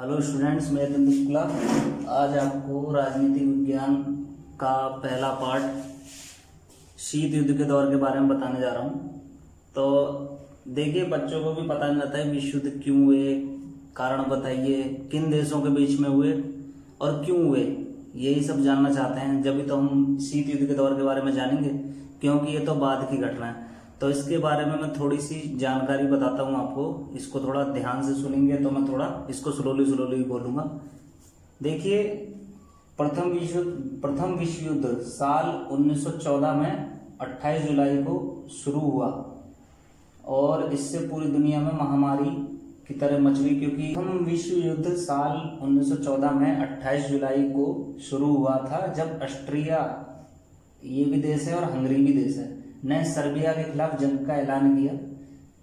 Hello students, मैं रतन शुक्ला आज आपको राजनीति विज्ञान का पहला पार्ट शीत युद्ध के दौर के बारे में बताने जा रहा हूँ। तो देखिए, बच्चों को भी पता नहीं रहता है विश्व युद्ध क्यों हुए, कारण बताइए, किन देशों के बीच में हुए और क्यों हुए, यही सब जानना चाहते हैं। जब भी तो हम शीत युद्ध के दौर के बारे में जानेंगे, क्योंकि ये तो बाद की घटना है। तो इसके बारे में मैं थोड़ी सी जानकारी बताता हूँ आपको, इसको थोड़ा ध्यान से सुनेंगे तो मैं थोड़ा इसको स्लोली बोलूंगा। देखिए, प्रथम विश्व युद्ध साल 1914 में 28 जुलाई को शुरू हुआ और इससे पूरी दुनिया में महामारी की तरह मच गई, क्योंकि प्रथम विश्व युद्ध साल 1914 में 28 जुलाई को शुरू हुआ था, जब ऑस्ट्रिया, ये भी देश है और हंगरी भी देश है, ने सर्बिया के खिलाफ जंग का ऐलान किया।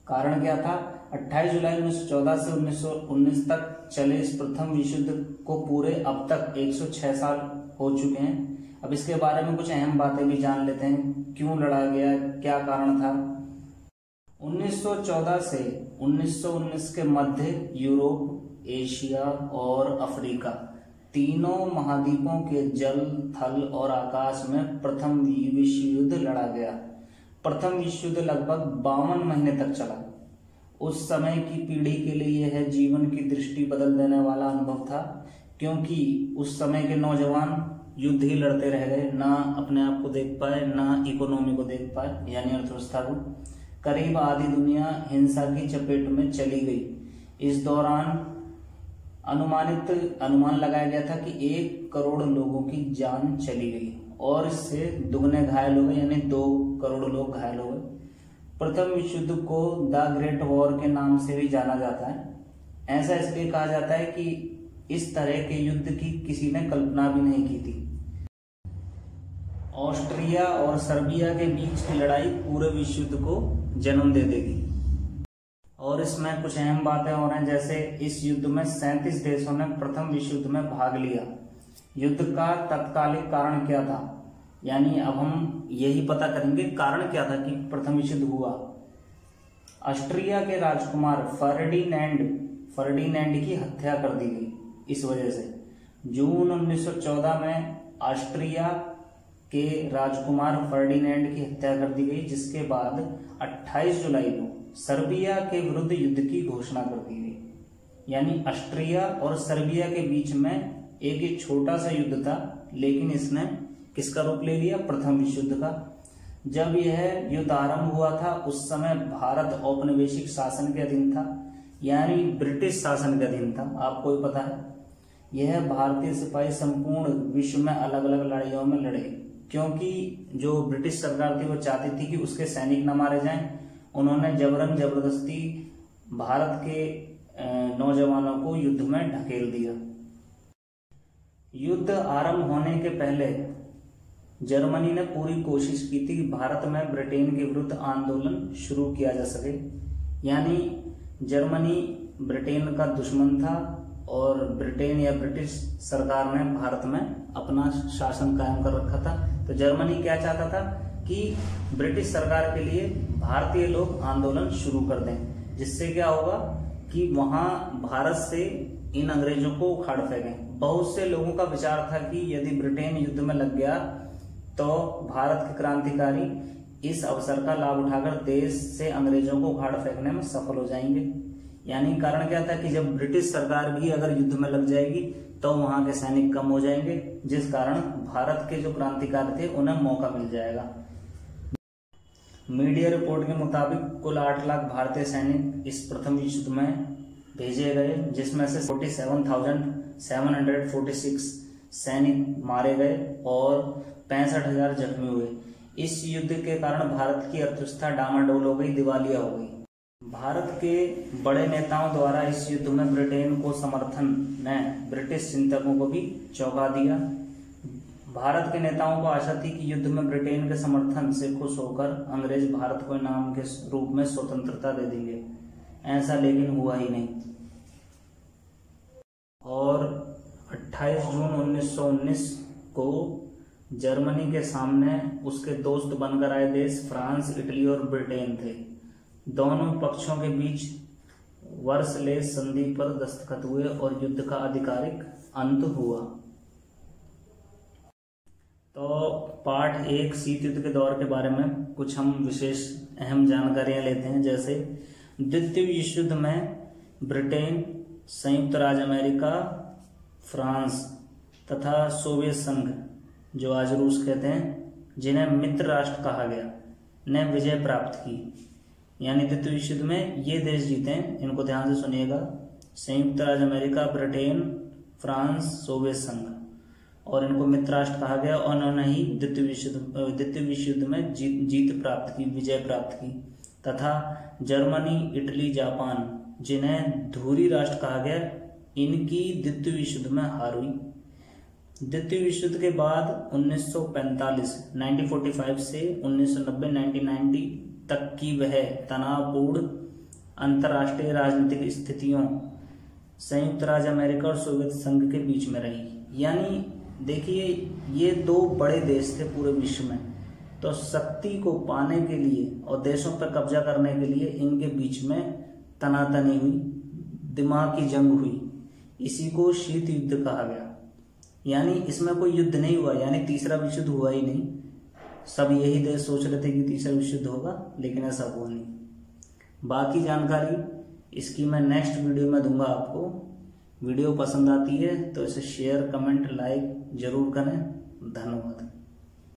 कारण क्या था? 28 जुलाई 1914 से 1919 तक चले इस प्रथम विश्व युद्ध को पूरे अब तक 106 साल हो चुके हैं। अब इसके बारे में कुछ अहम बातें भी जान लेते हैं, क्यों लड़ा गया, क्या कारण था। 1914 से 1919 के मध्य यूरोप, एशिया और अफ्रीका तीनों महाद्वीपों के जल, थल और आकाश में प्रथम विश्व युद्ध लड़ा गया। प्रथम विश्व युद्ध लगभग 52 महीने तक चला। उस समय की पीढ़ी के लिए यह जीवन की दृष्टि बदल देने वाला अनुभव था, क्योंकि उस समय के नौजवान युद्ध ही लड़ते रह गए, ना अपने आप को देख पाए, ना इकोनॉमी को देख पाए, यानी अर्थव्यवस्था को। करीब आधी दुनिया हिंसा की चपेट में चली गई। इस दौरान अनुमान लगाया गया था कि 1 करोड़ लोगों की जान चली गई और इससे दुगने घायल हो गए, यानी 2 करोड़ लोग घायल हो गए। प्रथम विश्व युद्ध को द ग्रेट वॉर के नाम से भी जाना जाता है। ऐसा इसलिए कहा जाता है कि इस तरह के युद्ध की किसी ने कल्पना भी नहीं की थी। ऑस्ट्रिया और सर्बिया के बीच की लड़ाई पूरे विश्व युद्ध को जन्म दे देगी। और इसमें कुछ अहम बातें और हैं, जैसे इस युद्ध में 37 देशों ने प्रथम विश्व युद्ध में भाग लिया। युद्ध का तत्कालिक कारण क्या था, यानी अब हम यही पता करेंगे कारण क्या था कि प्रथम विश्व युद्ध हुआ। ऑस्ट्रिया के राजकुमार फर्डिनैंड की हत्या कर दी गई। इस वजह से जून 1914 में ऑस्ट्रिया के राजकुमार फर्डिनैंड की हत्या कर दी गई, जिसके बाद 28 जुलाई को सर्बिया के विरुद्ध युद्ध की घोषणा कर दी गई। यानी ऑस्ट्रिया और सर्बिया के बीच में एक छोटा सा युद्ध था, लेकिन इसने किसका रूप ले लिया? प्रथम विश्व युद्ध का। जब यह युद्ध आरंभ हुआ था, उस समय भारत औपनिवेशिक शासन के अधीन था, यानी ब्रिटिश शासन के अधीन था। आपको भी पता है, यह भारतीय सिपाही संपूर्ण विश्व में अलग अलग लड़ाइयों में लड़े, क्योंकि जो ब्रिटिश सरकार थी वो चाहती थी कि उसके सैनिक न मारे जाएं। उन्होंने जबरन जबरदस्ती भारत के नौजवानों को युद्ध में ढकेल दिया। युद्ध आरंभ होने के पहले जर्मनी ने पूरी कोशिश की थी कि भारत में ब्रिटेन के विरुद्ध आंदोलन शुरू किया जा सके। यानी जर्मनी ब्रिटेन का दुश्मन था और ब्रिटेन या ब्रिटिश सरकार ने भारत में अपना शासन कायम कर रखा था। तो जर्मनी क्या चाहता था कि ब्रिटिश सरकार के लिए भारतीय लोग आंदोलन शुरू कर दें, जिससे क्या होगा कि वहां भारत से इन अंग्रेजों को उखाड़ फेंकें। बहुत से लोगों का विचार था कि यदि ब्रिटेन युद्ध में लग गया तो भारत के क्रांतिकारी इस अवसर का लाभ उठाकर देश से अंग्रेजों को उखाड़ फेंकने में सफल हो जाएंगे। यानी कारण क्या था कि जब ब्रिटिश सरकार भी अगर युद्ध में लग जाएगी तो वहां के सैनिक कम हो जाएंगे, जिस कारण भारत के जो क्रांतिकारी थे उन्हें मौका मिल जाएगा। मीडिया रिपोर्ट के मुताबिक कुल 8 लाख भारतीय सैनिक इस प्रथम विश्व युद्ध में भेजे गए, जिसमें से 47,746 सैनिक मारे गए और 65,000 जख्मी हुए। इस युद्ध के कारण भारत की अर्थव्यवस्था डामाडोल हो गई, दिवालिया हो गई। भारत के बड़े नेताओं द्वारा इस युद्ध में ब्रिटेन को समर्थन ने ब्रिटिश चिंतकों को भी चौंका दिया। भारत के नेताओं को आशा थी कि युद्ध में ब्रिटेन के समर्थन से खुश होकर अंग्रेज भारत को इनाम के रूप में स्वतंत्रता दे देंगे। ऐसा लेकिन हुआ ही नहीं। और 28 जून 1919 को जर्मनी के सामने उसके दोस्त बनकर आए देश फ्रांस, इटली और ब्रिटेन थे। दोनों पक्षों के बीच वर्सलेस संधि पर दस्तखत हुए और युद्ध का आधिकारिक अंत हुआ। तो पार्ट 1 शीत युद्ध के दौर के बारे में कुछ हम विशेष अहम जानकारियां लेते हैं। जैसे द्वितीय विश्व युद्ध में ब्रिटेन, संयुक्त राज्य अमेरिका, फ्रांस तथा सोवियत संघ, जो आज रूस कहते हैं, जिन्हें मित्र राष्ट्र कहा गया, ने विजय प्राप्त की। यानी द्वितीय विश्व युद्ध में ये देश जीते हैं, इनको ध्यान से सुनिएगा, संयुक्त राज्य अमेरिका, ब्रिटेन, फ्रांस, सोवियत संघ, और इनको मित्र राष्ट्र कहा गया। और उन्होंने ही द्वितीय विश्व युद्ध में जीत प्राप्त की, विजय प्राप्त की। तथा जर्मनी, इटली, जापान, जिन्हें धुरी राष्ट्र कहा गया, इनकी द्वितीय विश्व युद्ध में हार हुई। द्वितीय विश्व युद्ध के बाद 1945 से 1990 1990 तक की वह तनावपूर्ण अंतर्राष्ट्रीय राजनीतिक स्थितियों संयुक्त राज्य अमेरिका और सोवियत संघ के बीच में रही। यानी देखिए, ये दो बड़े देश थे पूरे विश्व में, तो शक्ति को पाने के लिए और देशों पर कब्जा करने के लिए इनके बीच में तनातनी हुई, दिमाग की जंग हुई। इसी को शीत युद्ध कहा गया। यानी इसमें कोई युद्ध नहीं हुआ, यानी तीसरा विश्व युद्ध हुआ ही नहीं। सब यही देश सोच रहे थे कि तीसरा विश्व युद्ध होगा, लेकिन ऐसा हुआ नहीं। बाकी जानकारी इसकी मैं नेक्स्ट वीडियो में दूंगा आपको। वीडियो पसंद आती है तो इसे शेयर, कमेंट, लाइक जरूर करें। धन्यवाद।